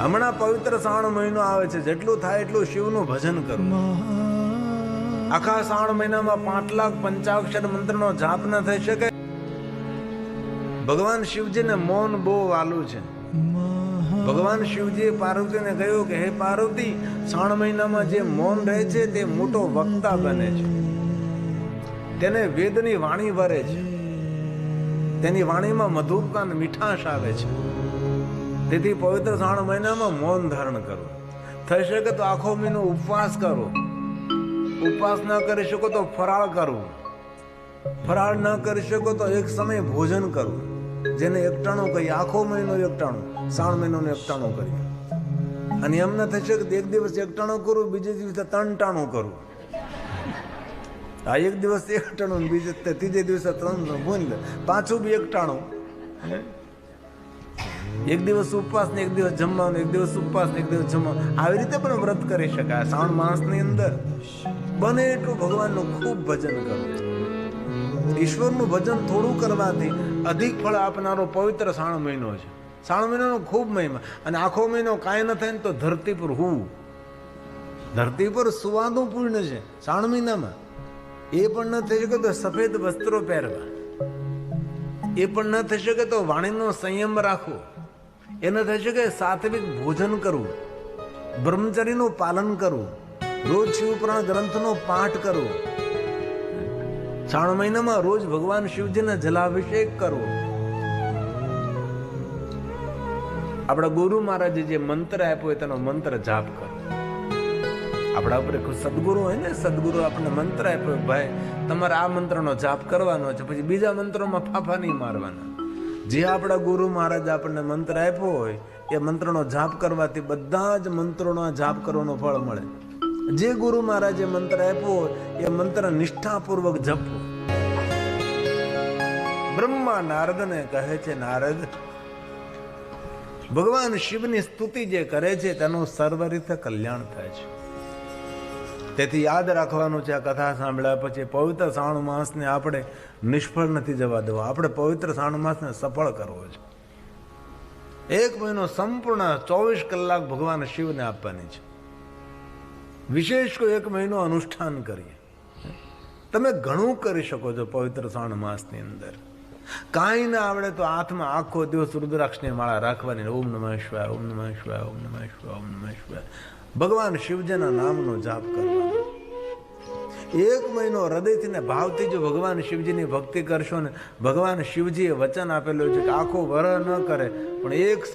હમણાં પવિત્ર શ્રાવણ મહિનો આવે છે, જેટલું થાય એટલું શિવનું ભજન કરવું. આખા શ્રાવણ મહિનામાં 5 લાખ પંચાક્ષર મંત્રનો જાપ ન થઈ શકે. ભગવાન શિવજીને મૌન બહુ વાલું છે. ભગવાન શિવજીએ પાર્વતીને કહ્યું કે હે પાર્વતી, શ્રાવણ મહિનામાં જે મૌન રહે છે તે મોટો વક્તા બને છે, તેને વેદની વાણી વરે છે, તેની વાણીમાં મધુરતા મીઠાશ આવે છે. તેથી પવિત્ર શ્રાવણ મહિનામાં મૌન ધારણ કરો. થઈ શકે તો આખો મહિનો ઉપવાસ કરો. ઉપવાસ ન કરી શકો તો ફરાળ કરવું. ફરાળ ન કરી શકો તો એક સમય ભોજન કરવું, જેને એકટાણું કહીએ. આખો મહિનો એકટાણું, શ્રાવણ મહિનાનું એકટાણું કરીએ. અને એમ ન થઈ શકે તો એક દિવસ એકટાણું કરવું, બીજે દિવસે 3 ટાણું કરવું. આ એક દિવસ એકટાણું, બીજે ત્રીજે દિવસે 3 ભૂલી લે, પાછું બી એકટાણું. એક દિવસ ઉપવાસ ને એક દિવસ જમવાનું, એક દિવસ ઉપવાસ ને એક દિવસ જમવાનું. આવી રીતે પણ વ્રત કરી શકાય. શ્રાવણ માસની અંદર બને એટલું ભગવાનનું ખૂબ ભજન કરવું. ઈશ્વરનું ભજન થોડું કરવાથી અધિક ફળ આપનારો પવિત્ર શ્રાવણ મહિનો છે. શ્રાવણ મહિનાનો ખૂબ મહિમા. અને આખો મહિનો કાંઈ ન થાય ને તો ધરતી પર હોવું, ધરતી પર સુવાનું પૂર્ણ છે શ્રાવણ મહિનામાં. એ પણ ન થઈ શકે તો સફેદ વસ્ત્રો પહેરવા, એ પણ ન થઈ શકે તો વાણીનો સંયમ રાખવો, એ ન થઈ શકે સાત્વિક ભોજન કરવું, બ્રહ્મચર્યનું પાલન કરવું, રોજ શિવપુરાણ ગ્રંથનો પાઠ કરવો, શ્રાવણ મહિનામાં રોજ ભગવાન શિવજીને જલાભિષેક કરવો. આપણા ગુરુ મહારાજે જે મંત્ર આપ્યો હોય તેનો મંત્ર જાપ કરો. આપણા ઉપર સદગુરુ હોય ને, સદગુરુ આપણને મંત્ર આપ્યો, ભાઈ તમારે આ મંત્રનો જાપ કરવાનો છે, પછી બીજા મંત્રોમાં ફાફા નહીં મારવાના. જે આપણા ગુરુ મહારાજ આપણને મંત્ર આપ્યો હોય એ મંત્રનો જાપ કરવાથી બધા જ મંત્રોનો જાપ કરવાનો ફળ મળે. જે ગુરુ મહારાજે મંત્ર આપ્યો હોય એ મંત્ર નિષ્ઠાપૂર્વક જપવો. બ્રહ્મા નારદને કહે છે, નારદ, ભગવાન શિવની સ્તુતિ જે કરે છે તેનું સર્વ રીતે કલ્યાણ થાય છે. તેથી યાદ રાખવાનું છે, આ કથા સાંભળ્યા પછી પવિત્ર શ્રાવણ માસને આપણે નિષ્ફળ નથી જવા દેવો. આપણે પવિત્ર શ્રાવણ માસને સફળ કરવો છે. 1 મહિનો સંપૂર્ણ 24 કલાક ભગવાન શિવને આપવાની છે. વિશેષ કોઈ 1 મહિનો અનુષ્ઠાન કરીએ. તમે ઘણું કરી શકો છો પવિત્ર શ્રાવણ માસની અંદર. કાંઈ ના આવડે તો હાથમાં આખો દિવસ રુદ્રાક્ષની માળા રાખવાની. ઓમ નમઃ શિવાય, ઓમ નમઃ શિવાય, ઓમ નમઃ શિવાય, ઓમ નમઃ શિવાય. ભગવાન શિવજીના નામનો જાપ કરવાનો. 1 મહિનો હૃદયથી ને ભાવથી જો ભગવાન શિવજીની ભક્તિ કરશો ને, ભગવાન શિવજીએ વચન આપેલું છે કે આખો વરહ ન કરે પણ એક